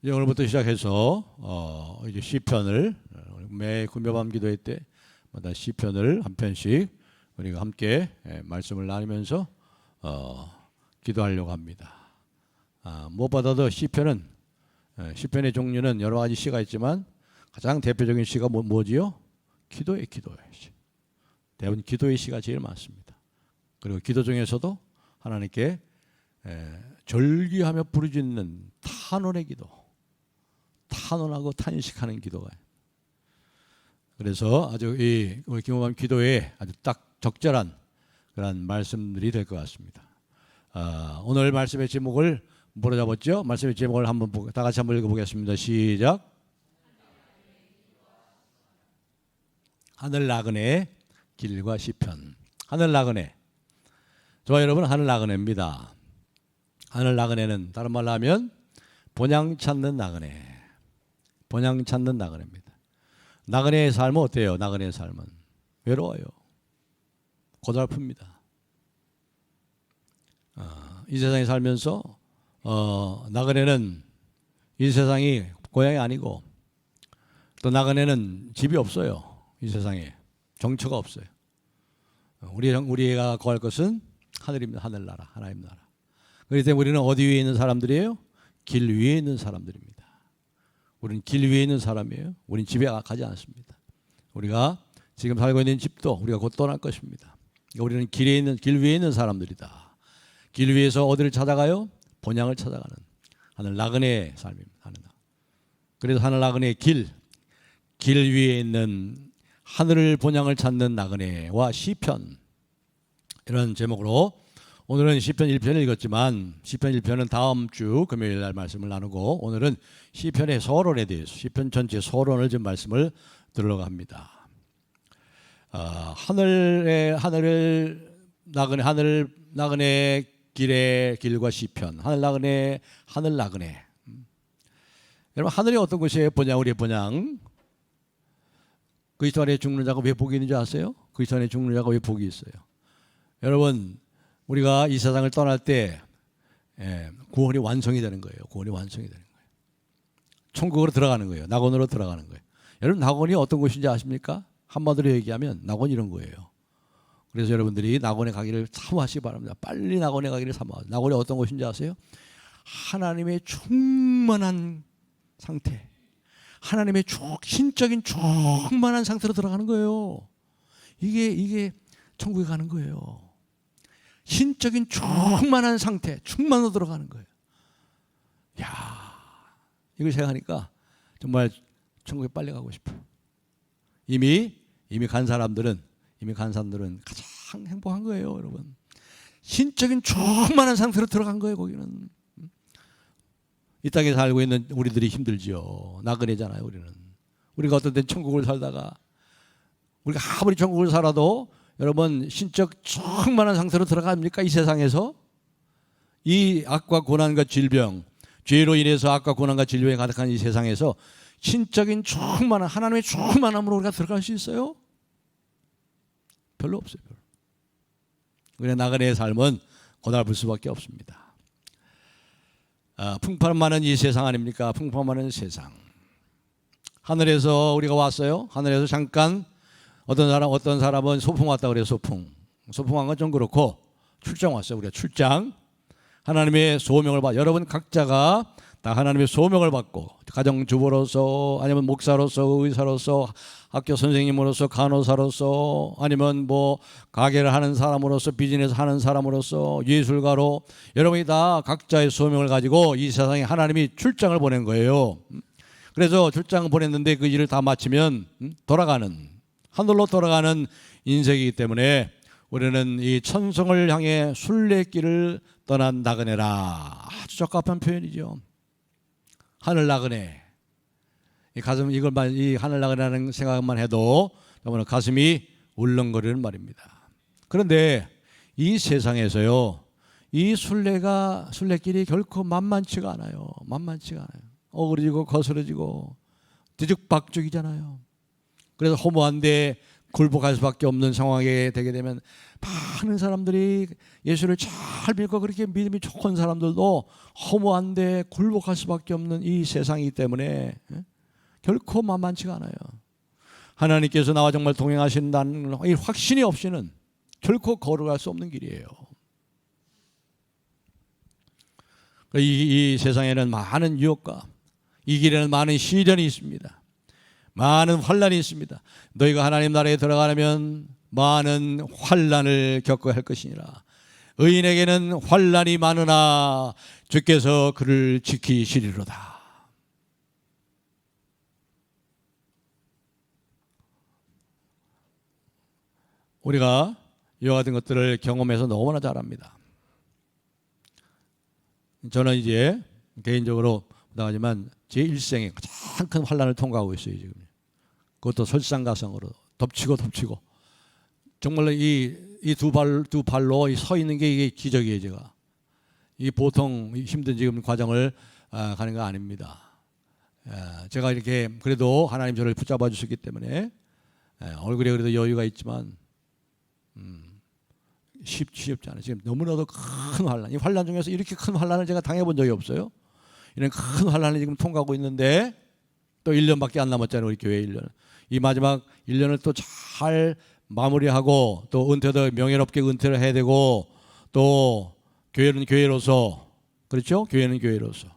이제 오늘부터 시작해서 이제 시편을 매 금요밤 기도회 때마다 시편을 한 편씩 우리가 함께 말씀을 나누면서 기도하려고 합니다. 무엇보다도 시편은 시편의 종류는 여러 가지 시가 있지만 가장 대표적인 시가 뭐지요? 기도의 시. 대부분 기도의 시가 제일 많습니다. 그리고 기도 중에서도 하나님께 절기하며 부르짖는 탄원의 기도, 탄원하고 탄식하는 기도가. 그래서 아주 우리 김호밤 기도에 아주 딱 적절한 그런 말씀들이 될 것 같습니다. 오늘 말씀의 제목을 뭐로 잡았죠? 말씀의 제목을 한번 다 같이 한번 읽어보겠습니다. 시작. 하늘 나그네 길과 시편. 하늘 나그네. 저와 여러분, 하늘 나그네입니다. 하늘 나그네는 다른 말로 하면 본향 찾는 나그네. 본향 찾는 나그네입니다. 나그네의 삶은 어때요? 나그네의 삶은 외로워요. 고달픕니다. 이 세상에 살면서 나그네는 이 세상이 고향이 아니고 또 나그네는 집이 없어요. 이 세상에 정처가 없어요. 우리가 거할 것은 하늘입니다. 하늘나라, 하나님 나라. 그렇기 때문에 우리는 어디 위에 있는 사람들이에요? 길 위에 있는 사람들입니다. 우리는 길 위에 있는 사람이에요. 우리는 집에 가지 않습니다. 우리가 지금 살고 있는 집도 우리가 곧 떠날 것입니다. 우리는 길 위에 있는 사람들이다. 길 위에서 어디를 찾아가요? 본향을 찾아가는 하늘 나그네의 삶입니다. 그래서 하늘 나그네의 길 위에 있는 하늘을 본향을 찾는 나그네와 시편, 이런 제목으로 오늘은 시편 1편을 읽었지만 시편 1편은 다음 주 금요일 날 말씀을 나누고 오늘은 시편의 서론에 대해서 시편 전체 서론을 좀 말씀을 들으려고 합니다. 하늘 나그네 길과 시편. 하늘 나그네. 여러분, 하늘이 어떤 곳이에요? 우리의 본향. 그리스도 안에 죽는 자가 왜 복이 있는 줄 아세요? 그리스도 안에 죽는 자가 왜 복이 있어요? 여러분, 우리가 이 세상을 떠날 때 구원이 완성이 되는 거예요. 구원이 완성이 되는 거예요. 천국으로 들어가는 거예요. 낙원으로 들어가는 거예요. 여러분, 낙원이 어떤 곳인지 아십니까? 한마디로 얘기하면 낙원이 이런 거예요. 그래서 여러분들이 낙원에 가기를 사모하시기 바랍니다. 빨리 낙원에 가기를 사모하세요. 낙원이 어떤 곳인지 아세요? 하나님의 충만한 상태, 하나님의 신적인 충만한 상태로 들어가는 거예요. 이게 천국에 가는 거예요. 신적인 충만한 상태, 충만으로 들어가는 거예요. 야, 이걸 생각하니까 정말 천국에 빨리 가고 싶어요. 이미 간 사람들은 가장 행복한 거예요, 여러분. 신적인 충만한 상태로 들어간 거예요, 거기는. 이 땅에 살고 있는 우리들이 힘들지요. 나그네잖아요, 우리는. 우리가 어떤 때 천국을 살다가 우리가 아무리 천국을 살아도 여러분, 신적 충만한 상태로 들어갑니까? 이 세상에서 이 악과 고난과 질병, 죄로 인해서 악과 고난과 질병에 가득한 이 세상에서 신적인 충만한 하나님의 충만함으로 우리가 들어갈 수 있어요? 별로 없어요. 우리의 나그네의 삶은 고달플 수밖에 없습니다. 풍파 많은 이 세상 아닙니까? 풍파 많은 세상. 하늘에서 우리가 왔어요. 하늘에서 잠깐 어떤 사람은 소풍 왔다 그래요. 소풍 한 건 좀 그렇고 출장 왔어요. 우리가 출장. 하나님의 소명을 받아. 여러분 각자가 다 하나님의 소명을 받고 가정주부로서 아니면 목사로서 의사로서 학교 선생님으로서 간호사로서 아니면 뭐 가게를 하는 사람으로서 비즈니스 하는 사람으로서 예술가로 여러분이 다 각자의 소명을 가지고 이 세상에 하나님이 출장을 보낸 거예요. 그래서 출장을 보냈는데 그 일을 다 마치면 하늘로 돌아가는 인생이기 때문에 우리는 이 천성을 향해 순례길을 떠난 나그네라. 아주 적합한 표현이죠. 하늘 나그네. 이 하늘 나그네라는 생각만 해도 정말 가슴이 울렁거리는 말입니다. 그런데 이 세상에서요, 이 순례길이 결코 만만치가 않아요. 어그러지고 거스러지고 뒤죽박죽이잖아요. 그래서 허무한데 굴복할 수밖에 없는 상황에 되게 되면 많은 사람들이 예수를 잘 잘 믿고 그렇게 믿음이 좋은 사람들도 허무한데 굴복할 수밖에 없는 이 세상이기 때문에 결코 만만치가 않아요. 하나님께서 나와 정말 동행하신다는 이 확신이 없이는 결코 걸어갈 수 없는 길이에요. 이 세상에는 많은 유혹과 이 길에는 많은 시련이 있습니다. 많은 환난이 있습니다. 너희가 하나님 나라에 들어가려면 많은 환난을 겪어야 할 것이니라. 의인에게는 환난이 많으나 주께서 그를 지키시리로다. 우리가 이와 같은 것들을 경험해서 너무나 잘 압니다. 저는 이제 개인적으로 부탁하지만 제 일생에 가장 큰 환난을 통과하고 있어요. 지금 그것도 설상가상으로 덮치고 정말로 이 두 발로 서 있는 게 이게 기적이에요. 제가 이 보통 힘든 지금 과정을 가는 거 아닙니다. 제가 이렇게 그래도 하나님 저를 붙잡아 주셨기 때문에 얼굴에 그래도 여유가 있지만 쉽지 않아요. 지금 너무나도 큰 환난, 이 환난 중에서 이렇게 큰 환난을 제가 당해본 적이 없어요. 이런 큰 환난을 지금 통과하고 있는데 또 1년밖에 안 남았잖아요. 우리 교회 1년. 이 마지막 1년을 또 잘 마무리하고 또 은퇴도 명예롭게 은퇴를 해야 되고 또 교회는 교회로서, 그렇죠? 교회는 교회로서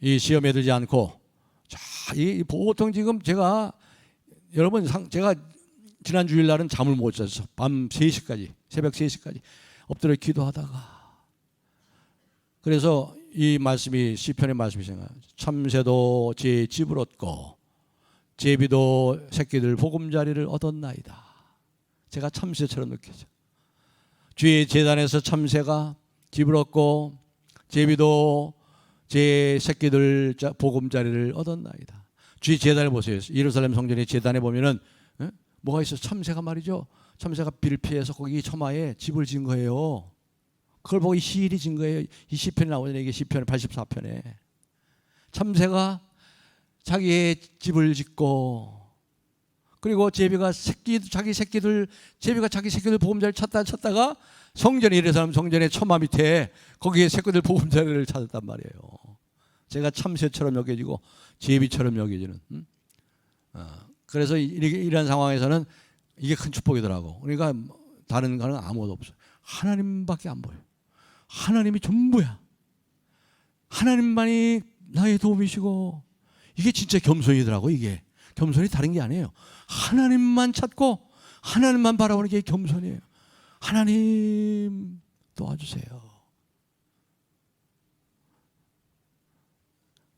이 시험에 들지 않고, 자, 이 보통 지금 제가 여러분 제가 지난 주일날은 잠을 못 잤어. 밤 3시까지, 새벽 3시까지 엎드려 기도하다가, 그래서 이 말씀이 시편의 말씀이 생각나요. 참새도 제 집을 얻고 제비도 새끼들 보금자리를 얻었나이다. 제가 참새처럼 느껴져. 주의 제단에서 참새가 집을 얻고 제비도 제 새끼들 보금자리를 얻었나이다. 주의 제단에 보세요. 예루살렘 성전의 제단에 보면은 뭐가 있어? 참새가 말이죠. 참새가 비를 피해서 거기 처마에 집을 지은 거예요. 그걸 보고 이 시인이 지은 거예요. 이 시편이 나오잖아요. 이게 시편 84편에 참새가 자기의 집을 짓고, 그리고 제비가 자기 새끼들 보금자리를 찾다가 성전에, 예루살렘 성전의 처마 밑에 거기에 새끼들 보금자리를 찾았단 말이에요. 제가 참새처럼 여겨지고 제비처럼 여겨지는. 그래서 이런 상황에서는 이게 큰 축복이더라고. 그러니까 다른 거는 아무것도 없어요. 하나님밖에 안 보여요. 하나님이 전부야. 하나님만이 나의 도움이시고, 이게 진짜 겸손이더라고. 이게 겸손이 다른 게 아니에요. 하나님만 찾고 하나님만 바라보는 게 겸손이에요. 하나님 도와주세요.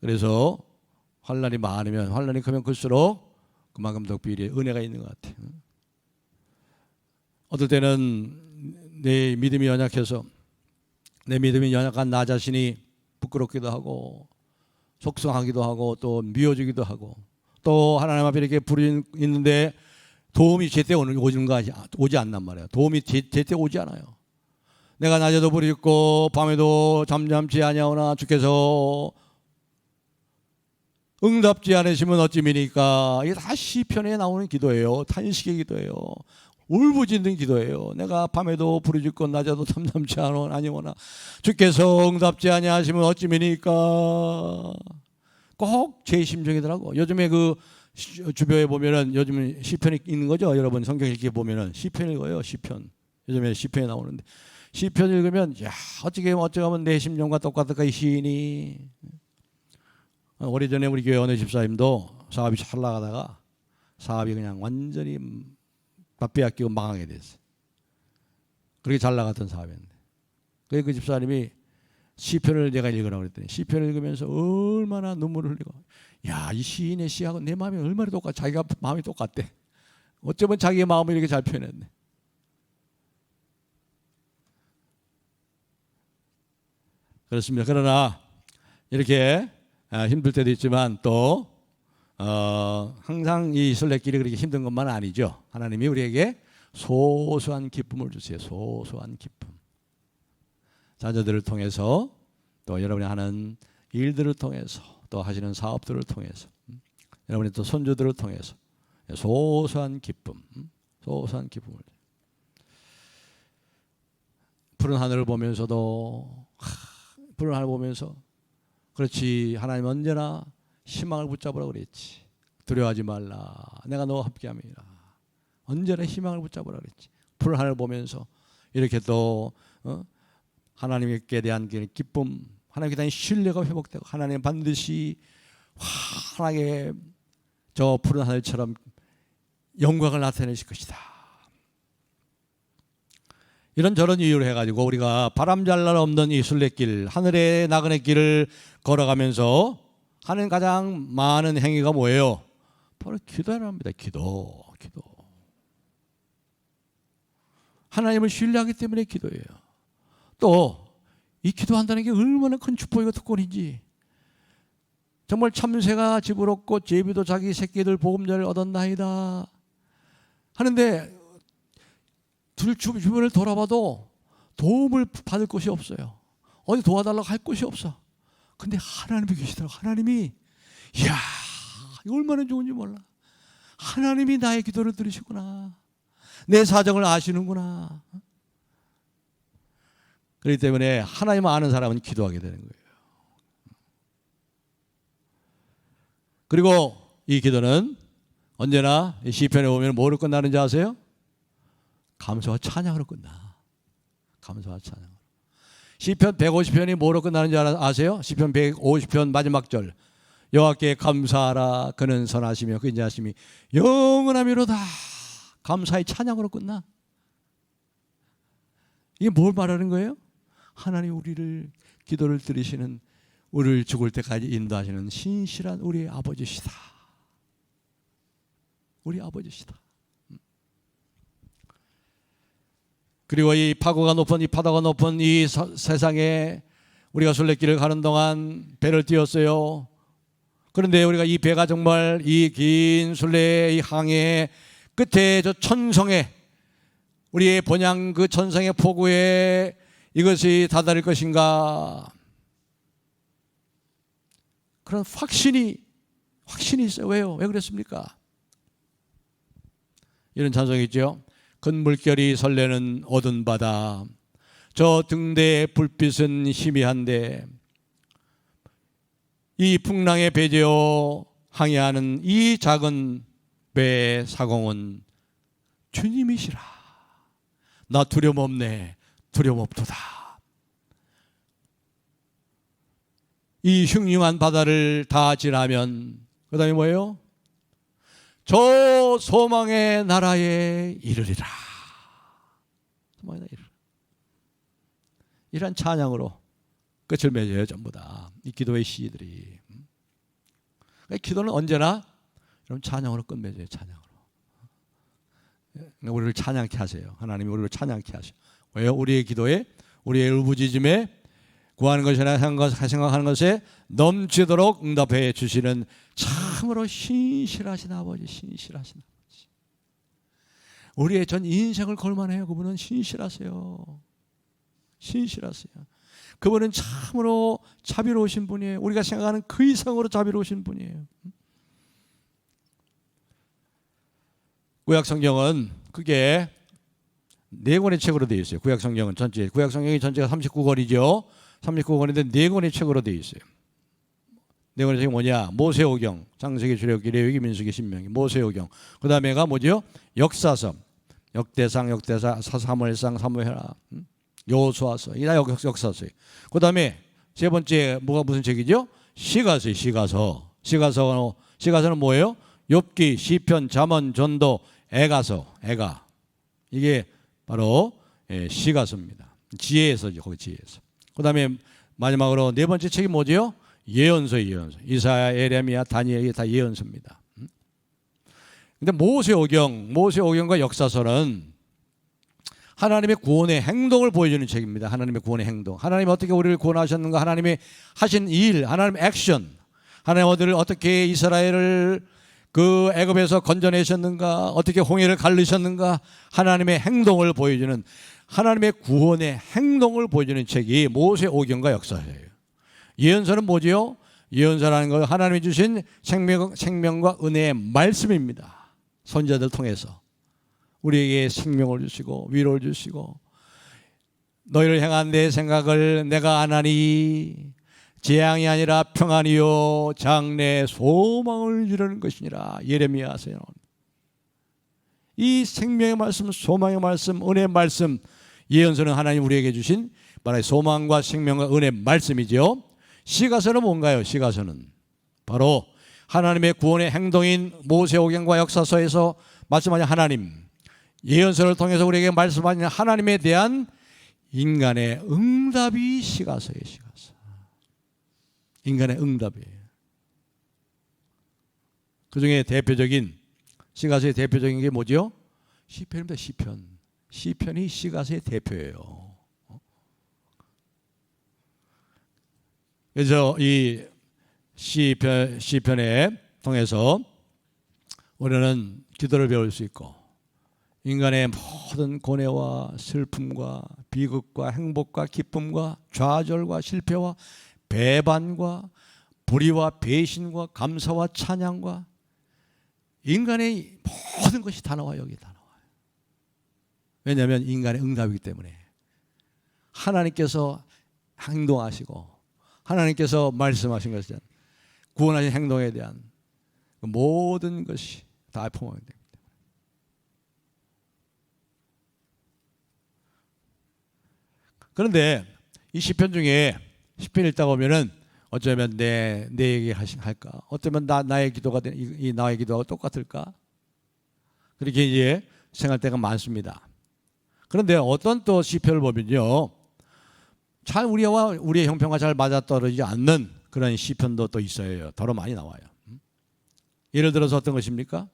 그래서 환난이 많으면, 환난이 크면 클수록 그만큼 더 비리에 은혜가 있는 것 같아요. 어떨 때는 내 믿음이 연약해서, 내 믿음이 연약한 나 자신이 부끄럽기도 하고 속상하기도 하고 또 미워지기도 하고, 또 하나님 앞에 이렇게 부르짖 있는데 도움이 제때 오지 않단 말이에요. 도움이 제때 오지 않아요. 내가 낮에도 부르짖고 밤에도 잠잠치 아니하오나 주께서 응답지 않으시면 어찌미니까. 이게 다 시편에 나오는 기도예요. 탄식의 기도예요. 울부짖는 기도예요. 내가 밤에도 부르짖고 낮에도 잠잠치 아니오나 주께서 응답지 아니하시면 어찌미니까. 꼭 제 심정이더라고. 요즘에 그 주변에 보면은 요즘 시편이 있는 거죠. 여러분 성경 읽기 보면은 시편 읽어요. 시편. 요즘에 시편이 나오는데 시편 읽으면 야, 어떻게 하면 내 심정과 똑같을까 이 시인이. 오래전에 우리 교회 어느 집사님도 사업이 잘 나가다가 사업이 그냥 완전히 밥 빼앗기고 망하게 됐어요. 그렇게 잘 나갔던 사업이었는데, 그 집사님이 시편을 내가 읽으라고 그랬더니 시편을 읽으면서 얼마나 눈물을 흘리고, 야, 이 시인의 시하고 내 마음이 얼마나 똑같아. 자기가 마음이 똑같대. 어쩌면 자기의 마음을 이렇게 잘 표현했네. 그렇습니다. 그러나 이렇게 힘들 때도 있지만 또 항상 이 순례길이 그렇게 힘든 것만 아니죠. 하나님이 우리에게 소소한 기쁨을 주세요. 소소한 기쁨. 자녀들을 통해서, 또 여러분이 하는 일들을 통해서, 또 하시는 사업들을 통해서, 여러분의 또 손주들을 통해서 소소한 기쁨, 소소한 기쁨을. 푸른 하늘을 보면서도 푸른 하늘 보면서 그렇지 하나님 언제나 희망을 붙잡으라고 그랬지. 두려워하지 말라. 내가 너와 함께함이라. 언제나 희망을 붙잡으라고 그랬지. 푸른 하늘 보면서 이렇게 또 하나님께 대한 기쁨, 하나님께 대한 신뢰가 회복되고 하나님 반드시 환하게 저 푸른 하늘처럼 영광을 나타내실 것이다. 이런저런 이유를 해가지고 우리가 바람잘 날 없는 이 순례길, 하늘의 나그네 길을 걸어가면서 하는 가장 많은 행위가 뭐예요? 바로 기도랍니다. 기도. 하나님을 신뢰하기 때문에 기도예요. 또 이 기도한다는 게 얼마나 큰 축복이고 특권인지. 정말 참새가 집을 얻고 제비도 자기 새끼들 보금자리를 얻었나이다 하는데 주변을 돌아봐도 도움을 받을 곳이 없어요. 어디 도와달라고 할 곳이 없어. 근데 하나님이 계시더라고. 하나님이 이야 이거 얼마나 좋은지 몰라. 하나님이 나의 기도를 들으시구나. 내 사정을 아시는구나. 그렇기 때문에 하나님을 아는 사람은 기도하게 되는 거예요. 그리고 이 기도는 언제나 시편에 보면 뭐로 끝나는지 아세요? 감사와 찬양으로 끝나. 감사와 찬양으로. 시편 150편이 뭐로 끝나는지 아세요? 시편 150편 마지막 절. 여호와께 감사하라. 그는 선하시며 그 인자하심이 영원하미로다. 감사의 찬양으로 끝나. 이게 뭘 말하는 거예요? 하나님 우리를 기도를 들으시는, 우리를 죽을 때까지 인도하시는 신실한 우리의 아버지시다. 우리 아버지시다. 그리고 이 파고가 높은, 이 바다가 높은 이 세상에 우리가 순례길을 가는 동안 배를 띄웠어요. 그런데 우리가 이 배가 정말 이 긴 순례의 이 항해 끝에 저 천성에, 우리의 본향 그 천성의 포구에 이것이 다다를 것인가, 그런 확신이 있어요. 왜요? 왜 그랬습니까? 이런 찬송이 있죠. 큰 물결이 설레는 어두운 바다, 저 등대의 불빛은 희미한데 이 풍랑에 배제어 항해하는 이 작은 배의 사공은 주님이시라. 나 두려움 없네. 두려움 없도다. 이 흉흉한 바다를 다 지나면 그 다음에 뭐예요? 저 소망의 나라에 이르리라. 소망의 나라에 이르리라. 이런 찬양으로 끝을 맺어요. 전부 다 이 기도의 시들이. 기도는 언제나 여러분 찬양으로 끝맺어요. 찬양으로. 우리를 찬양케 하세요. 하나님이 우리를 찬양케 하셔. 왜요? 우리의 기도에, 우리의 울부짖음에, 구하는 것이나 생각하는 것에 넘치도록 응답해 주시는 참으로 신실하신 아버지, 신실하신 아버지. 우리의 전 인생을 걸만해요. 그분은 신실하세요. 신실하세요. 그분은 참으로 자비로우신 분이에요. 우리가 생각하는 그 이상으로 자비로우신 분이에요. 구약 성경은 그게 4권의 책으로 되어 있어요. 구약 성경은 전체, 구약 성경이 전체가 39권이죠. 39권인데 4권의 책으로 되어 있어요. 4권의 책이 뭐냐? 모세오경, 창세기, 출애굽기, 레위기, 민수기, 신명기, 모세오경. 그 다음에가 뭐죠? 역사서, 역대상, 사무엘상, 사무엘하, 여호수아서. 이다 역사서예요. 그 다음에 세 번째 무슨 책이죠? 시가서예요. 시가서는 뭐예요? 욥기, 시편, 잠언, 전도, 애가서, 애가. 이게 바로 시가서입니다. 지혜서죠. 거기 지혜서. 그 다음에 마지막으로 네 번째 책이 뭐죠? 예언서예요. 이사야, 에레미야, 다니엘, 이게 다 예언서입니다. 근데 모세오경과 역사서는 하나님의 구원의 행동을 보여주는 책입니다. 하나님의 구원의 행동. 하나님이 어떻게 우리를 구원하셨는가, 하나님이 하신 일, 하나님의 액션, 하나님 어떻게 이스라엘을 그 애굽에서 건져내셨는가, 어떻게 홍해를 갈르셨는가, 하나님의 행동을 보여주는, 하나님의 구원의 행동을 보여주는 책이 모세오경과 역사서예요. 예언서는 뭐지요? 예언서라는 건 하나님이 주신 생명과 은혜의 말씀입니다. 선지자들 통해서 우리에게 생명을 주시고 위로를 주시고 너희를 향한 내 생각을 내가 아나니 재앙이 아니라 평안이요 장래 소망을 이루는 것이니라. 예레미야서에 나옵니다. 이 생명의 말씀, 소망의 말씀, 은혜의 말씀, 예언서는 하나님 우리에게 주신 바로 소망과 생명과 은혜의 말씀이죠. 시가서는 뭔가요? 시가서는 바로 하나님의 구원의 행동인 모세오경과 역사서에서 말씀하신 하나님, 예언서를 통해서 우리에게 말씀하신 하나님에 대한 인간의 응답이 시가서예요. 시가서. 인간의 응답이에요. 그 중에 대표적인 시가서의 대표적인 게 뭐죠? 시편입니다. 시편. 시편이 시가서의 대표예요. 그래서 이 시편에 통해서 우리는 기도를 배울 수 있고 인간의 모든 고뇌와 슬픔과 비극과 행복과 기쁨과 좌절과 실패와 배반과 불의와 배신과 감사와 찬양과 인간의 모든 것이 다 나와요. 여기 다 나와요. 왜냐하면 인간의 응답이기 때문에 하나님께서 행동하시고 하나님께서 말씀하신 것에 대한 구원하신 행동에 대한 모든 것이 다 포함이 됩니다. 그런데 이 시편 중에 시편 읽다 보면은 어쩌면 내에게 할까? 어쩌면 나의 기도가 이 나의 기도가 똑같을까? 그렇게 이제 생각할 때가 많습니다. 그런데 어떤 또 시편을 보면요, 잘 우리의 형편과 잘 맞아떨어지지 않는 그런 시편도 또 있어요. 더러 많이 나와요. 예를 들어서 어떤 것입니까?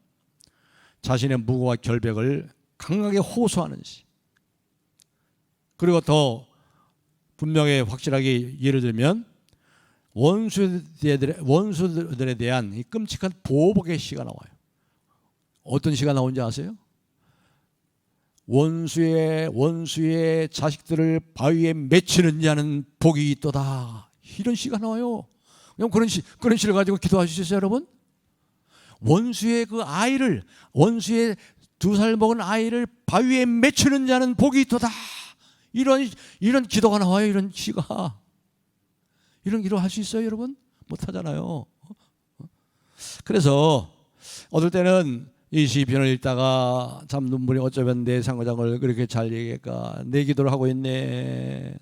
자신의 무고와 결백을 강하게 호소하는 시. 그리고 더 분명히 확실하게 예를 들면 원수들에 대한 이 끔찍한 보복의 시가 나와요. 어떤 시가 나온지 아세요? 원수의 자식들을 바위에 맺히는 자는 복이 있도다. 이런 시가 나와요. 그럼 그런 시를 가지고 기도하시겠어요, 여러분? 원수의 2살 먹은 아이를 바위에 맺히는 자는 복이 있도다. 이런 기도가 나와요. 이런 시가. 이런 기도 할 수 있어요, 여러분? 못 하잖아요. 그래서 어떨 때는 이 시편을 읽다가 참 눈물이 어쩌면 내 상고장을 그렇게 잘 얘기할까? 내 기도를 하고 있네.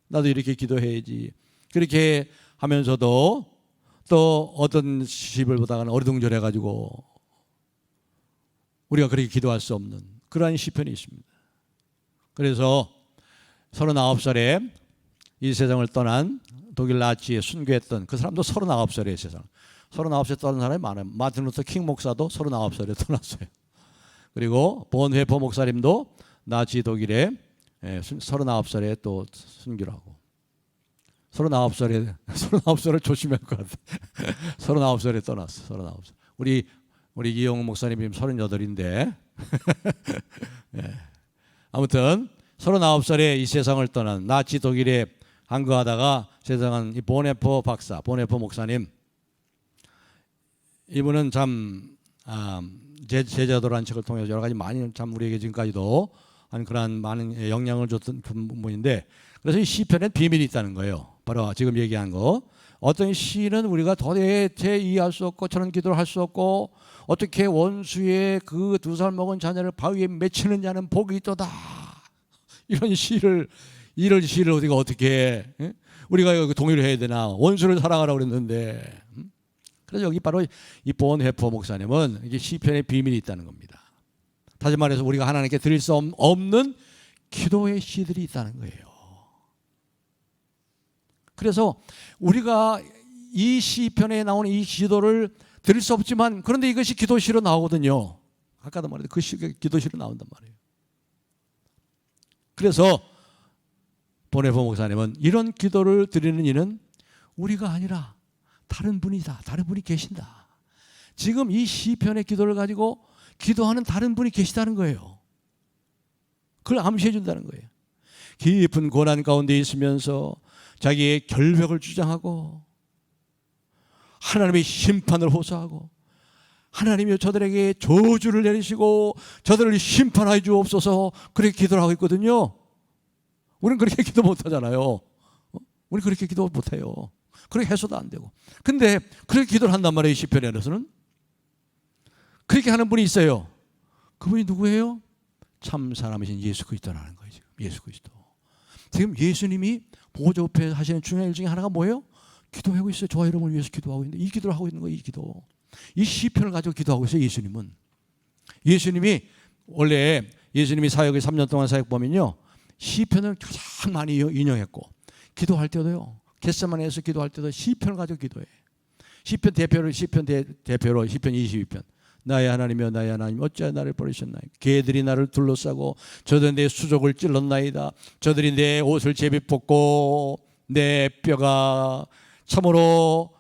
나도 이렇게 기도해야지. 그렇게 하면서도 또 어떤 시를 보다가는 어리둥절해가지고 우리가 그렇게 기도할 수 없는 그러한 시편이 있습니다. 그래서 39살에 이 세상을 떠난 독일 나치에 순교했던 그 사람도 39살이에요. 세상 39살에 떠난 사람이 많아요. 마틴 루터 킹 목사도 39살에 떠났어요. 그리고 본회퍼 목사님도 나치 독일에 39살에 또 순교를 하고 39살을 조심할 것 같아요. 39살에 떠났어. 39살. 우리 이용 목사님이 38인데 아무튼 39살에 이 세상을 떠난 나치 독일에 항거하다가 세상은 이 본회퍼 목사님, 이분은 참 제자도라는 책을 통해서 여러 가지 많이 참 우리에게 지금까지도 한 그런 많은 영향을 줬던 분인데, 그래서 이 시편에 비밀이 있다는 거예요. 바로 지금 얘기한 거. 어떤 시는 우리가 도대체 이해할 수 없고 저런 기도를 할 수 없고, 어떻게 원수의 그 2살 먹은 자녀를 바위에 맺히는 자는 복이 있도다. 이런 시를 우리가 어떻게 우리가 동의를 해야 되나? 원수를 사랑하라고 그랬는데. 그래서 여기 바로 이 본회퍼 목사님은 이게 시편의 비밀이 있다는 겁니다. 다시 말해서 우리가 하나님께 드릴 수 없는 기도의 시들이 있다는 거예요. 그래서 우리가 이 시편에 나오는 이 기도를 드릴 수 없지만, 그런데 이것이 기도시로 나오거든요. 아까도 말했듯이 그 시가 기도시로 나온단 말이에요. 그래서 본회퍼 목사님은 이런 기도를 드리는 이는 우리가 아니라 다른 분이다. 다른 분이 계신다. 지금 이 시편의 기도를 가지고 기도하는 다른 분이 계시다는 거예요. 그걸 암시해 준다는 거예요. 깊은 고난 가운데 있으면서 자기의 결백을 주장하고 하나님의 심판을 호소하고, 하나님이 저들에게 저주를 내리시고 저들을 심판하여 주옵소서, 그렇게 기도를 하고 있거든요. 우리는 그렇게 기도 못하잖아요. 우리 그렇게 기도 못해요. 그렇게 해서도 안 되고. 근데 그렇게 기도를 한단 말이에요. 시편에서는. 그렇게 하는 분이 있어요. 그분이 누구예요? 참 사람이신 예수 그리스도라는 거예요. 예수 그리스도. 지금 예수님이 보좌 옆에 하시는 중요한 일 중에 하나가 뭐예요? 기도하고 있어요. 저와 여러분을 위해서 기도하고 있는데 이 기도를 하고 있는 거예요. 이 기도. 이 시편을 가지고 기도하고 있어요. 예수님은. 예수님이 원래 예수님이 사역을 3년 동안 사역 보면요. 시편을 가장 많이 인용했고 기도할 때도요. 겟세마네에서 기도할 때도 시편을 가지고 기도해. 시편 대표로 시편 22편. 나의 하나님이여 나의 하나님 어찌하여 나를 버리셨나이까. 개들이 나를 둘러싸고 저들이 내 수족을 찔렀나이다. 저들이 내 옷을 제비뽑고 내 뼈가 참으로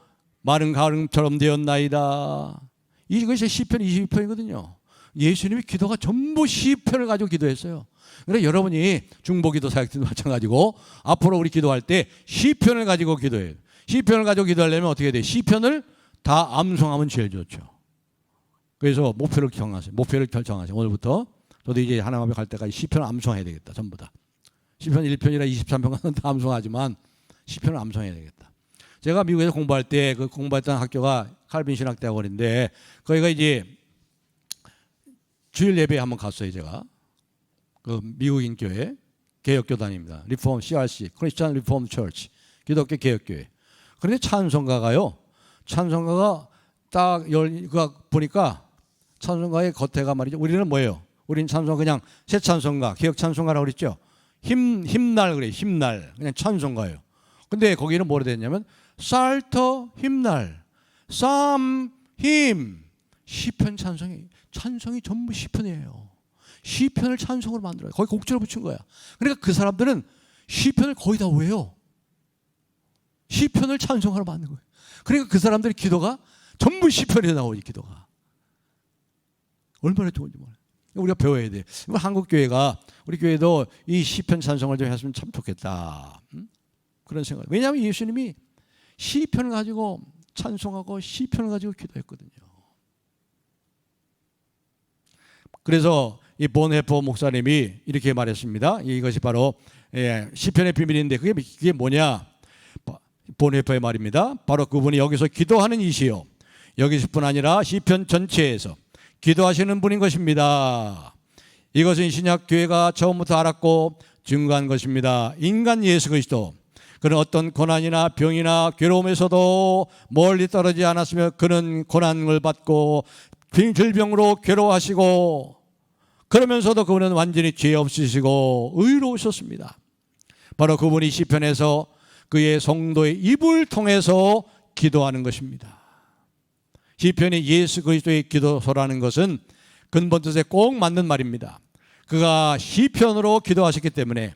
마른 가름처럼 되었나이다. 이것이 시편 22편이거든요. 예수님이 기도가 전부 시편을 가지고 기도했어요. 그래서 여러분이 중보기도 사역도 마찬가지고 앞으로 우리 기도할 때 시편을 가지고 기도해요. 시편을 가지고 기도하려면 어떻게 돼요? 시편을 다 암송하면 제일 좋죠. 그래서 목표를 결정하세요. 오늘부터 저도 이제 하나님 앞에 갈 때까지 시편을 암송해야 되겠다. 전부 다. 시편 1편이라 23편은 다 암송하지만 시편을 암송해야 되겠다. 제가 미국에서 공부할 때 그 공부했던 학교가 칼빈 신학대학원인데 거기가 이제 주일 예배에 한번 갔어요. 제가 그 미국인 교회 개혁교단입니다. 리폼 CRC 크리스천 리폼 처치 기독교 개혁교회. 그런데 찬송가가 딱 보니까 찬송가의 겉에가 말이죠. 우리는 뭐예요? 우리는 찬송가 그냥 새 찬송가, 개혁 찬송가라고 그랬죠. 힘날 그래. 힘날. 그냥 찬송가예요. 근데 거기는 뭐라 됐냐면 살터 힘날. 힘. 시편 찬송이 전부 시편이에요. 시편을 찬송으로 만들어요. 거기 곡절을 붙인 거야. 그러니까 그 사람들은 시편을 거의 다 외워. 시편을 찬송으로 만든 거예요. 그러니까 그 사람들의 기도가 전부 시편에 나오지. 기도가 얼마나 좋은지 몰라요. 우리가 배워야 돼. 한국 교회가 우리 교회도 이 시편 찬송을 좀 했으면 참 좋겠다. 그런 생각. 왜냐하면 예수님이 시편을 가지고 찬송하고 시편을 가지고 기도했거든요. 그래서 이 본헤퍼 목사님이 이렇게 말했습니다. 이것이 바로 시편의 비밀인데 그게 뭐냐? 본헤퍼의 말입니다. 바로 그분이 여기서 기도하는 이시요. 여기서뿐 아니라 시편 전체에서 기도하시는 분인 것입니다. 이것은 신약 교회가 처음부터 알았고 증거한 것입니다. 인간 예수 그리스도. 그는 어떤 고난이나 병이나 괴로움에서도 멀리 떨어지지 않았으며 그는 고난을 받고 질병으로 괴로워하시고 그러면서도 그분은 완전히 죄 없으시고 의로우셨습니다. 바로 그분이 시편에서 그의 성도의 입을 통해서 기도하는 것입니다. 시편이 예수 그리스도의 기도서라는 것은 근본 뜻에 꼭 맞는 말입니다. 그가 시편으로 기도하셨기 때문에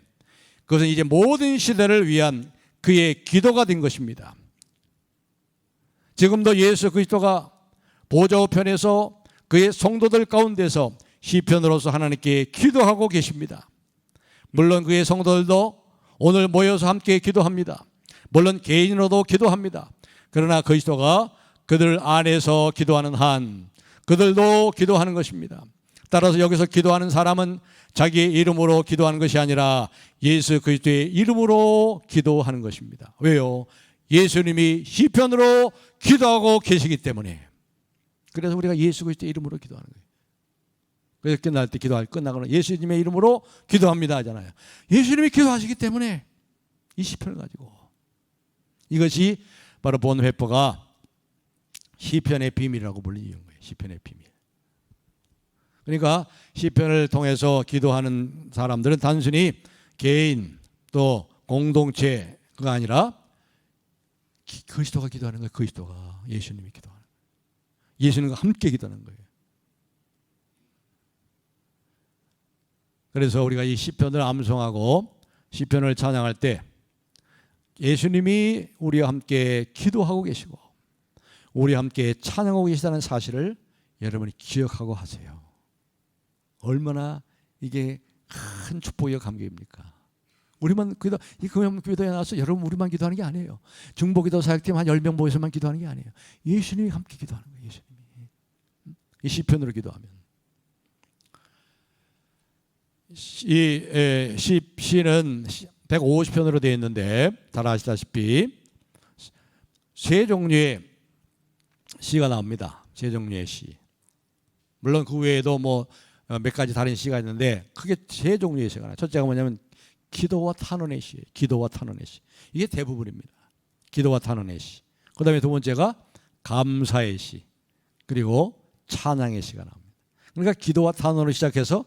그것은 이제 모든 시대를 위한 그의 기도가 된 것입니다. 지금도 예수 그리스도가 보좌 우편에서 그의 성도들 가운데서 시편으로서 하나님께 기도하고 계십니다. 물론 그의 성도들도 오늘 모여서 함께 기도합니다. 물론 개인으로도 기도합니다. 그러나 그리스도가 그들 안에서 기도하는 한 그들도 기도하는 것입니다. 따라서 여기서 기도하는 사람은 자기의 이름으로 기도하는 것이 아니라 예수 그리스도의 이름으로 기도하는 것입니다. 왜요? 예수님이 시편으로 기도하고 계시기 때문에. 그래서 우리가 예수 그리스도의 이름으로 기도하는 거예요. 그래서 끝날 때 끝나거나 예수님의 이름으로 기도합니다 하잖아요. 예수님이 기도하시기 때문에 이 시편을 가지고 이것이 바로 본회퍼가 시편의 비밀이라고 불리는 거예요. 시편의 비밀. 그러니까 시편을 통해서 기도하는 사람들은 단순히 개인 또 공동체가 아니라 그리스도가 기도하는 거예요. 그리스도가 예수님이 기도하는 거예요. 예수님과 함께 기도하는 거예요. 그래서 우리가 이 시편을 암송하고 시편을 찬양할 때 예수님이 우리와 함께 기도하고 계시고 우리와 함께 찬양하고 계시다는 사실을 여러분이 기억하고 하세요. 얼마나 이게 큰 축복이고 감격입니까? 우리만 이 금요기도에 나와서 여러분 우리만 기도하는 게 아니에요. 중보기도 사역팀 한 10명 모여서만 기도하는 게 아니에요. 예수님이 함께 기도하는 거예요. 예수님이. 이 시편으로 기도하면. 이 시는 150편으로 되어 있는데 잘 아시다시피 세 종류의 시가 나옵니다. 세 종류의 시. 물론 그 외에도 뭐 몇 가지 다른 시가 있는데 크게 세 종류의 시가 나와요. 첫째가 뭐냐면 기도와 탄원의 시예요. 기도와 탄원의 시. 이게 대부분입니다. 기도와 탄원의 시. 그 다음에 두 번째가 감사의 시. 그리고 찬양의 시가 나옵니다. 그러니까 기도와 탄원으로 시작해서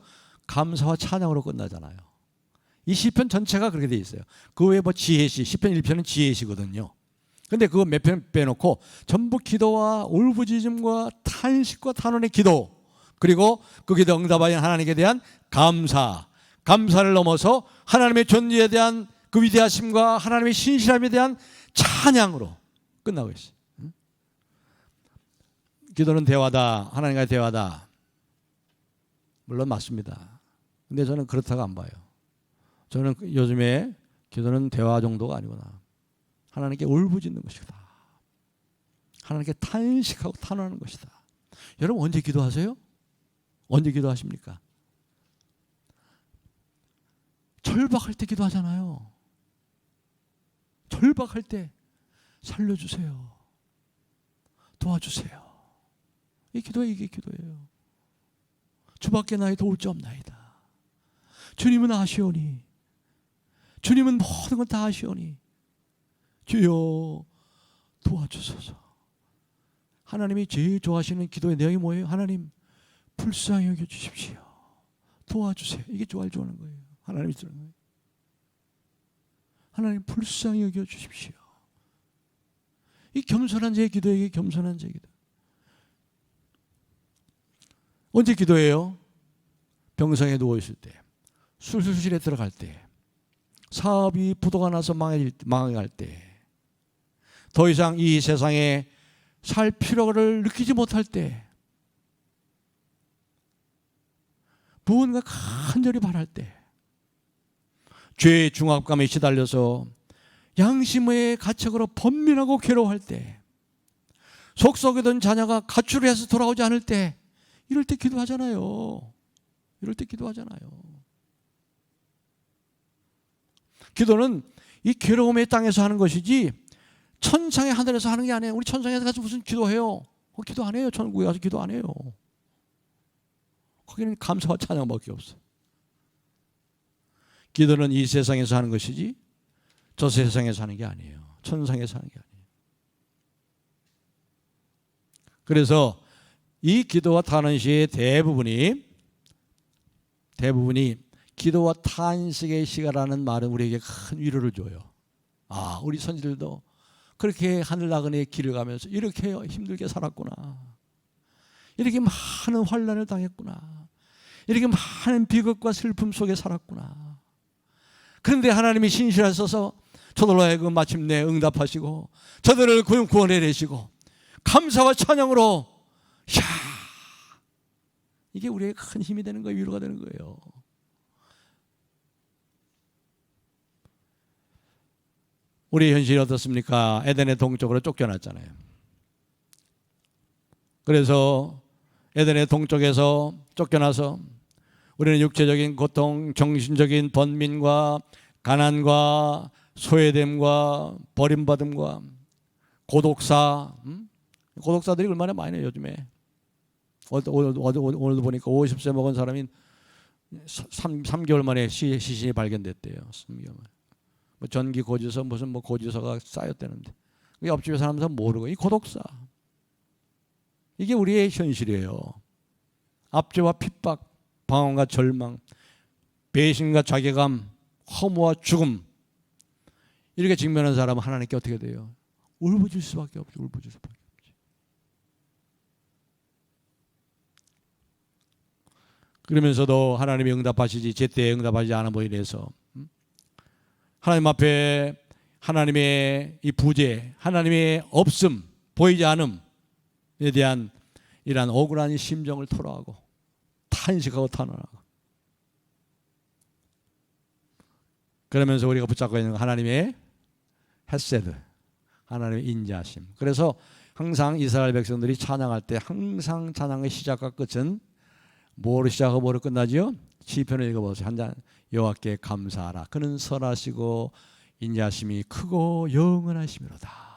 감사와 찬양으로 끝나잖아요. 이 시편 전체가 그렇게 돼 있어요. 그 외에 뭐 지혜 시, 시편 1편은 지혜 시거든요. 근데 그거 몇 편 빼놓고 전부 기도와 울부짖음과 탄식과 탄원의 기도, 그리고 그 기도 응답하신 하나님께 대한 감사, 감사를 넘어서 하나님의 존재에 대한 그 위대하심과 하나님의 신실함에 대한 찬양으로 끝나고 있어요. 기도는 대화다, 하나님과의 대화다. 물론 맞습니다. 근데 저는 그렇다고 안 봐요. 저는 요즘에 기도는 대화 정도가 아니구나. 하나님께 울부짖는 것이다. 하나님께 탄식하고 탄원하는 것이다. 여러분 언제 기도하세요? 언제 기도하십니까? 절박할 때 기도하잖아요. 절박할 때 살려주세요. 도와주세요. 이게 기도예요. 주밖에 나의 도울 자 없나이다. 주님은 아시오니, 주님은 모든 걸 다 아시오니 주여 도와주소서. 하나님이 제일 좋아하시는 기도의 내용이 뭐예요? 하나님 불쌍히 여겨주십시오. 도와주세요. 이게 좋아하는 거예요. 하나님이 주는 거예요. 하나님 불쌍히 여겨주십시오. 이 겸손한 제 기도에게 겸손한 제 기도. 언제 기도해요? 병상에 누워있을 때, 수술실에 들어갈 때, 사업이 부도가 나서 망해갈 때, 더 이상 이 세상에 살 필요를 느끼지 못할 때, 무언가 간절히 바랄 때, 죄의 중압감에 시달려서 양심의 가책으로 번민하고 괴로워할 때, 속썩이던 자녀가 가출을 해서 돌아오지 않을 때, 이럴 때 기도하잖아요. 이럴 때 기도하잖아요. 기도는 이 괴로움의 땅에서 하는 것이지 천상의 하늘에서 하는 게 아니에요. 우리 천상에서 가서 무슨 기도해요? 기도 안 해요. 천국에 가서 기도 안 해요. 거기는 감사와 찬양밖에 없어요. 기도는 이 세상에서 하는 것이지 저 세상에서 하는 게 아니에요. 천상에서 하는 게 아니에요. 그래서 이 기도와 탄원시의 대부분이 기도와 탄식의 시가라는 말은 우리에게 큰 위로를 줘요. 아, 우리 선지들도 그렇게 하늘 나그네의 길을 가면서 이렇게 힘들게 살았구나. 이렇게 많은 환난을 당했구나. 이렇게 많은 비극과 슬픔 속에 살았구나. 그런데 하나님이 신실하셔서 저들로 하여금 마침내 응답하시고 저들을 구원해 내시고 감사와 찬양으로 이게 우리에게 큰 힘이 되는 거예요. 위로가 되는 거예요. 우리의 현실이 어떻습니까? 에덴의 동쪽으로 쫓겨났잖아요. 그래서 에덴의 동쪽에서 쫓겨나서 우리는 육체적인 고통, 정신적인 번민과 가난과 소외됨과 버림받음과 고독사들이 얼마나 많이 나요 요즘에. 오늘도 보니까 50세 먹은 사람이 3개월 만에 시신이 발견됐대요. 3개월 만에. 뭐 전기 고지서 무슨 뭐 고지서가 쌓였다는데 옆집에 사는 사람 모르고 이 고독사. 이게 우리의 현실이에요. 압제와 핍박, 방황과 절망, 배신과 자괴감, 허무와 죽음. 이렇게 직면한 사람은 하나님께 어떻게 돼요? 울부짖을 수밖에 없죠. 울부짖을 수밖에 없죠. 그러면서도 하나님이 응답하시지 제때에 응답하지 않음으로 인해서 하나님 앞에 하나님의 이 부재, 하나님의 없음, 보이지 않음에 대한 이러한 억울한 심정을 토로하고 탄식하고 탄원하고 그러면서 우리가 붙잡고 있는 하나님의 헤세드, 하나님의 인자하심. 그래서 항상 이스라엘 백성들이 찬양할 때 항상 찬양의 시작과 끝은 뭐로 시작하고 뭐로 끝나지요? 시편을 읽어보세요. 한 장. 여호와께 감사하라. 그는 선하시고 인자하심이 크고 영원하심이로다.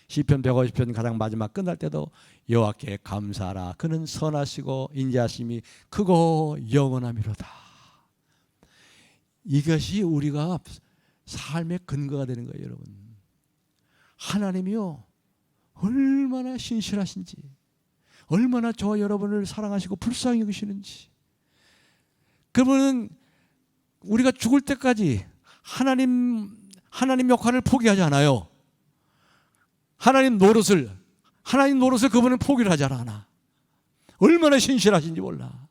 시편 150편 가장 마지막 끝날 때도 여호와께 감사하라. 그는 선하시고 인자하심이 크고 영원함이로다. 이것이 우리가 삶의 근거가 되는 거예요, 여러분. 하나님이요 얼마나 신실하신지, 얼마나 저와 여러분을 사랑하시고 불쌍히 여기시는지. 그분은 우리가 죽을 때까지 하나님 역할을 포기하지 않아요. 하나님 노릇을 그분은 포기를 하지 않아. 얼마나 신실하신지 몰라.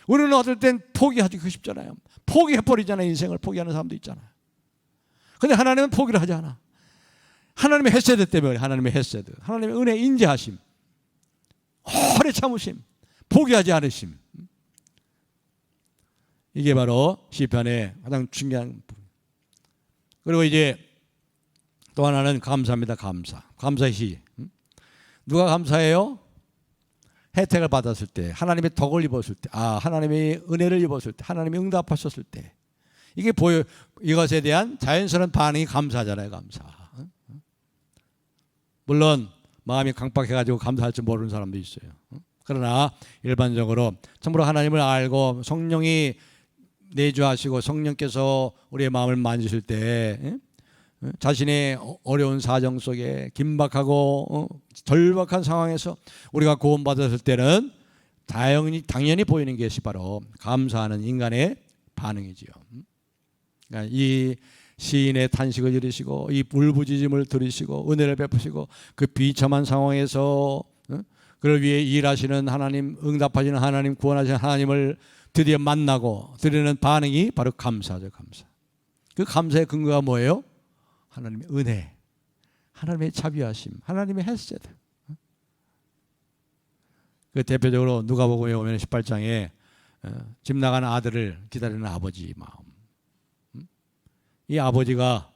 우리는 어떨 땐 포기하기 쉽잖아요. 포기해버리잖아요. 인생을 포기하는 사람도 있잖아요. 근데 하나님은 포기를 하지 않아. 하나님의 헤세드 때문에, 하나님의 헤세드, 하나님의 은혜, 인자하심, 오래 참으심, 포기하지 않으심. 이게 바로 시편의 가장 중요한 부분. 그리고 이제 또 하나는 감사입니다. 감사의 시. 누가 감사해요? 혜택을 받았을 때, 하나님의 덕을 입었을 때, 하나님의 은혜를 입었을 때, 하나님이 응답하셨을 때, 이게 보여. 이것에 대한 자연스러운 반응이 감사잖아요. 감사. 물론 마음이 강박해가지고 감사할 줄 모르는 사람도 있어요. 그러나 일반적으로 참으로 하나님을 알고 성령이 내주하시고 성령께서 우리의 마음을 만지실 때 자신의 어려운 사정 속에 긴박하고 절박한 상황에서 우리가 구원받았을 때는 당연히 보이는 것이 바로 감사하는 인간의 반응이지요. 그러니까 이 시인의 탄식을 들으시고 이 울부짖음을 들으시고 은혜를 베푸시고 그 비참한 상황에서 그를 위해 일하시는 하나님, 응답하시는 하나님, 구원하시는 하나님을 드디어 만나고 드리는 반응이 바로 감사죠. 감사. 그 감사의 근거가 뭐예요? 하나님의 은혜, 하나님의 자비하심, 하나님의 헤세드. 그 대표적으로 누가복음에 오면 18장에 집 나간 아들을 기다리는 아버지 마음. 이 아버지가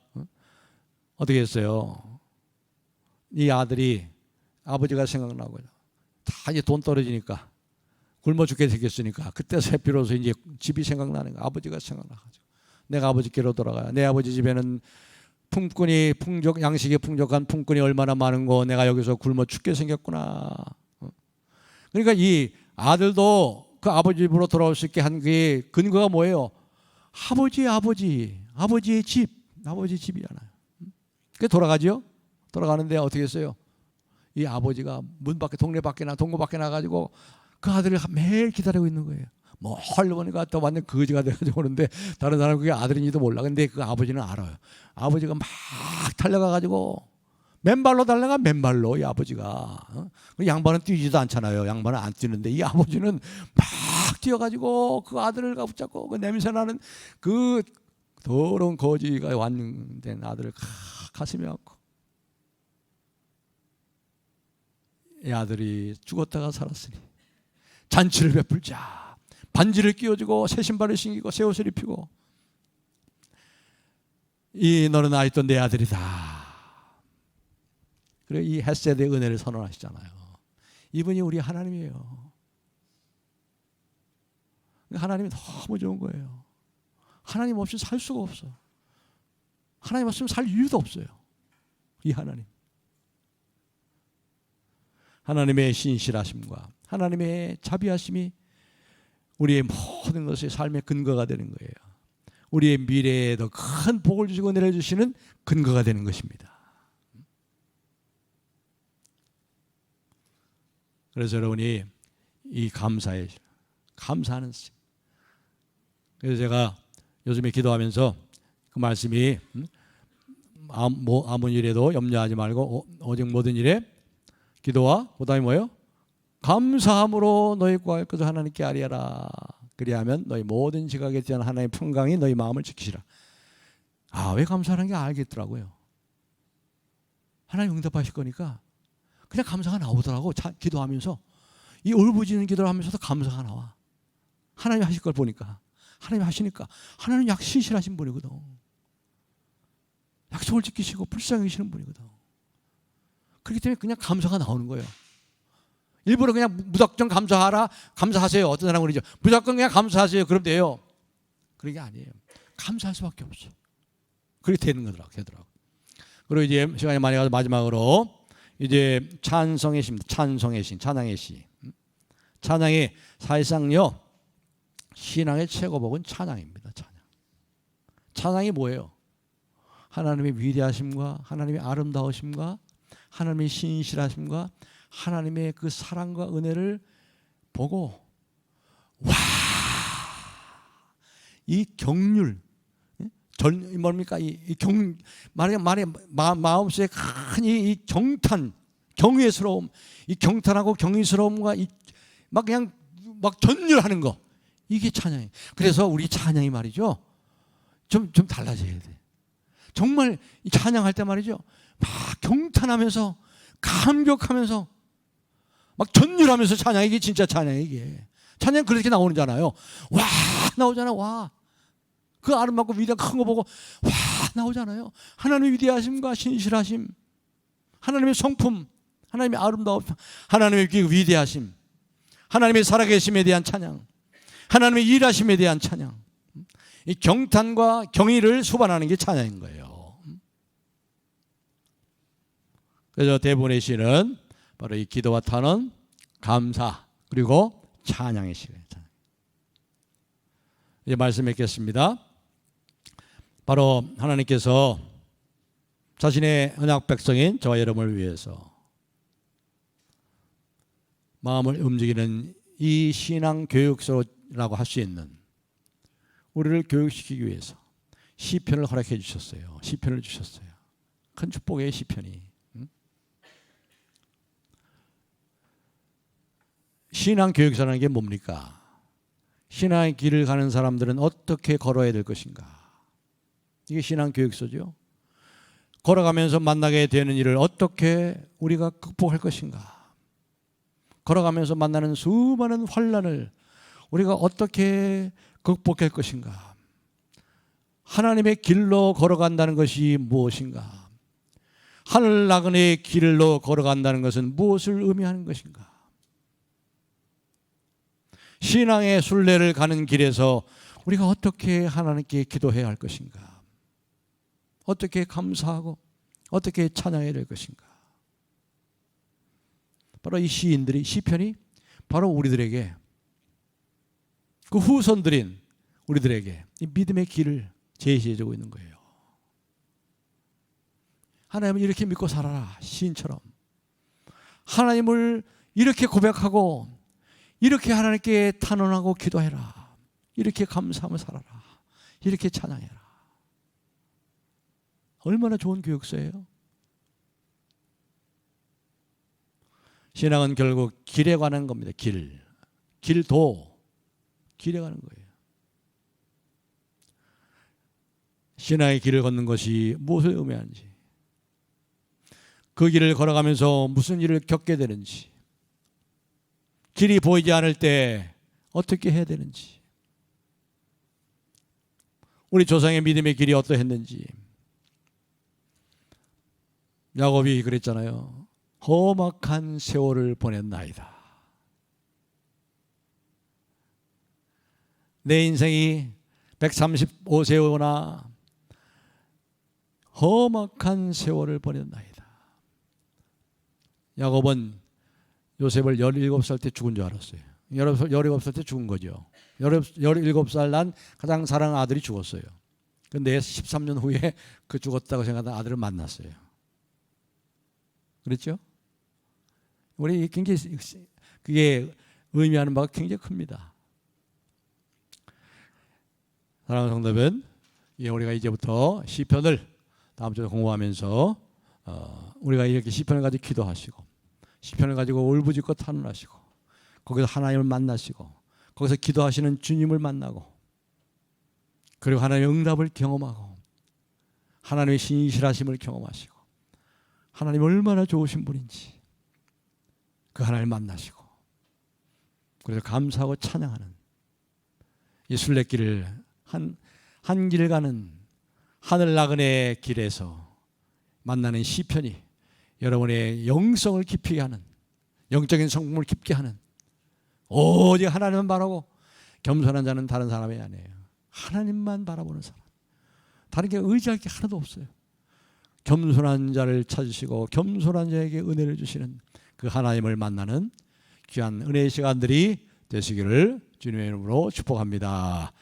어떻게 했어요? 이 아들이 아버지가 생각나고 다 이제 돈 떨어지니까 굶어 죽게 생겼으니까 그때서 비로소 이제 집이 생각나는 거야. 아버지가 생각나가지고 내가 아버지께로 돌아가야. 내 아버지 집에는 양식이 풍족한 품꾼이 얼마나 많은고 내가 여기서 굶어 죽게 생겼구나. 그러니까 이 아들도 그 아버지 집으로 돌아올 수 있게 한 게 근거가 뭐예요? 아버지의 집, 아버지 집이잖아요. 그 돌아가죠. 돌아가는데 어떻게 했어요? 이 아버지가 문 밖에 동네 밖에나 동구 밖에 나가지고 그 아들을 매일 기다리고 있는 거예요. 멀리 보니까 또 완전 거지가 돼가지고 오는데 다른 사람은 그게 아들인지도 몰라. 근데 그 아버지는 알아요. 아버지가 막 달려가가지고 맨발로 달려가. 맨발로 이 아버지가. 그 양반은 뛰지도 않잖아요. 양반은 안 뛰는데 이 아버지는 막 뛰어가지고 그 아들을 붙잡고 그 냄새나는 그 더러운 거지가 완된 아들을 가슴에 안고 이 아들이 죽었다가 살았으니 잔치를 베풀자. 반지를 끼워주고 새 신발을 신기고 새 옷을 입히고 너는 아직도 내 아들이다. 그래 이 헤세드의 은혜를 선언하시잖아요. 이분이 우리 하나님이에요. 하나님이 너무 좋은 거예요. 하나님 없이 살 수가 없어. 하나님 없으면 살 이유도 없어요. 이 하나님. 하나님의 신실하심과 하나님의 자비하심이 우리의 모든 것의 삶의 근거가 되는 거예요. 우리의 미래에 더 큰 복을 주시고 은혜를 주시는 근거가 되는 것입니다. 그래서 여러분이 이 감사하는 시. 그래서 제가 요즘에 기도하면서 그 말씀이 아무 일에도 염려하지 말고 오직 모든 일에 기도와 그다음에 뭐예요? 감사함으로 너희 구할 것을 하나님께 아뢰라. 그리하면 너희 모든 지각에 대한 하나님의 평강이 너희 마음을 지키시라. 왜 감사하는 게 알겠더라고요. 하나님 응답하실 거니까 그냥 감사가 나오더라고. 기도하면서 이 울부짖는 기도를 하면서도 감사가 나와. 하나님 하실 걸 보니까. 하나님 하시니까. 하나님 신실하신 분이거든. 약속을 지키시고 불쌍히 여기시는 분이거든. 그렇기 때문에 그냥 감사가 나오는 거예요. 일부러 그냥 무작정 감사하세요. 어떤 사람은 그러죠. 무조건 그냥 감사하세요. 그럼 돼요. 그런 게 아니에요. 감사할 수밖에 없어. 그렇게 되는 거더라고. 그리고 이제 시간이 많이 가서 마지막으로 이제 찬송의 시입니다. 찬송의 시, 찬양의 시. 찬양이 사실상요 신앙의 최고복은 찬양입니다. 찬양이 뭐예요? 하나님의 위대하심과 하나님의 아름다우심과 하나님의 신실하심과 하나님의 그 사랑과 은혜를 보고 와, 이 경륜, 뭡니까? 마음속에 큰 이 경탄, 경외스러움, 이 경탄하고 경외스러움과 막 그냥 막 전율하는 거, 이게 찬양이에요. 그래서 우리 찬양이 말이죠, 좀 달라져야 돼. 정말 찬양할 때 말이죠, 막 경탄하면서 감격하면서 막 전율하면서 찬양, 이게 진짜 찬양이에요. 이게 찬양 그렇게 나오잖아요. 와 나오잖아. 와, 그 아름답고 위대한 큰 거 보고 와 나오잖아요. 하나님의 위대하심과 신실하심, 하나님의 성품, 하나님의 아름다움, 하나님의 위대하심, 하나님의 살아계심에 대한 찬양, 하나님의 일하심에 대한 찬양, 이 경탄과 경의를 수반하는 게 찬양인 거예요. 그래서 대부분의 시는 바로 이 기도와 탄원, 감사, 그리고 찬양의 시예요. 이제 말씀 맺겠습니다. 바로 하나님께서 자신의 언약 백성인 저와 여러분을 위해서 마음을 움직이는 이 신앙 교육소라고 할 수 있는 우리를 교육시키기 위해서 시편을 허락해 주셨어요. 시편을 주셨어요. 큰 축복의 시편이. 신앙 교육소라는 게 뭡니까? 신앙의 길을 가는 사람들은 어떻게 걸어야 될 것인가? 이게 신앙 교육소죠. 걸어가면서 만나게 되는 일을 어떻게 우리가 극복할 것인가? 걸어가면서 만나는 수많은 환난을 우리가 어떻게 극복할 것인가? 하나님의 길로 걸어간다는 것이 무엇인가? 하늘 나그네의 길로 걸어간다는 것은 무엇을 의미하는 것인가? 신앙의 순례를 가는 길에서 우리가 어떻게 하나님께 기도해야 할 것인가? 어떻게 감사하고 어떻게 찬양해야 될 것인가? 바로 이 시인들이, 시편이 바로 우리들에게, 그 후손들인 우리들에게 이 믿음의 길을 제시해주고 있는 거예요. 하나님을 이렇게 믿고 살아라. 시인처럼 하나님을 이렇게 고백하고 이렇게 하나님께 탄원하고 기도해라. 이렇게 감사하며 살아라. 이렇게 찬양해라. 얼마나 좋은 교육서예요. 신앙은 결국 길에 관한 겁니다. 길도 길에 가는 거예요. 신앙의 길을 걷는 것이 무엇을 의미하는지, 그 길을 걸어가면서 무슨 일을 겪게 되는지, 길이 보이지 않을 때 어떻게 해야 되는지, 우리 조상의 믿음의 길이 어떠했는지. 야곱이 그랬잖아요. 험악한 세월을 보냈나이다. 내 인생이 135세나 험악한 세월을 보냈나이다. 야곱은 요셉을 17살 때 죽은 줄 알았어요. 17살 때 죽은 거죠. 17살 난 가장 사랑하는 아들이 죽었어요. 근데 13년 후에 그 죽었다고 생각하는 아들을 만났어요. 그렇죠? 우리 굉장히 그게 의미하는 바가 굉장히 큽니다. 사랑하는 성도분, 우리가 이제부터 시편을 다음 주에 공부하면서 우리가 이렇게 시편을 가지고 기도하시고 시편을 가지고 울부짖고 탄원하시고 거기서 하나님을 만나시고 거기서 기도하시는 주님을 만나고 그리고 하나님의 응답을 경험하고 하나님의 신실하심을 경험하시고 하나님 얼마나 좋으신 분인지 그 하나님을 만나시고 그래서 감사하고 찬양하는 이 순례길을 한 길 가는 하늘 나그네 길에서 만나는 시편이 여러분의 영성을 깊이 하는 영적인 성품을 깊게 하는, 오직 하나님만 바라고 겸손한 자는 다른 사람이 아니에요. 하나님만 바라보는 사람. 다른 게 의지할 게 하나도 없어요. 겸손한 자를 찾으시고 겸손한 자에게 은혜를 주시는 그 하나님을 만나는 귀한 은혜의 시간들이 되시기를 주님의 이름으로 축복합니다.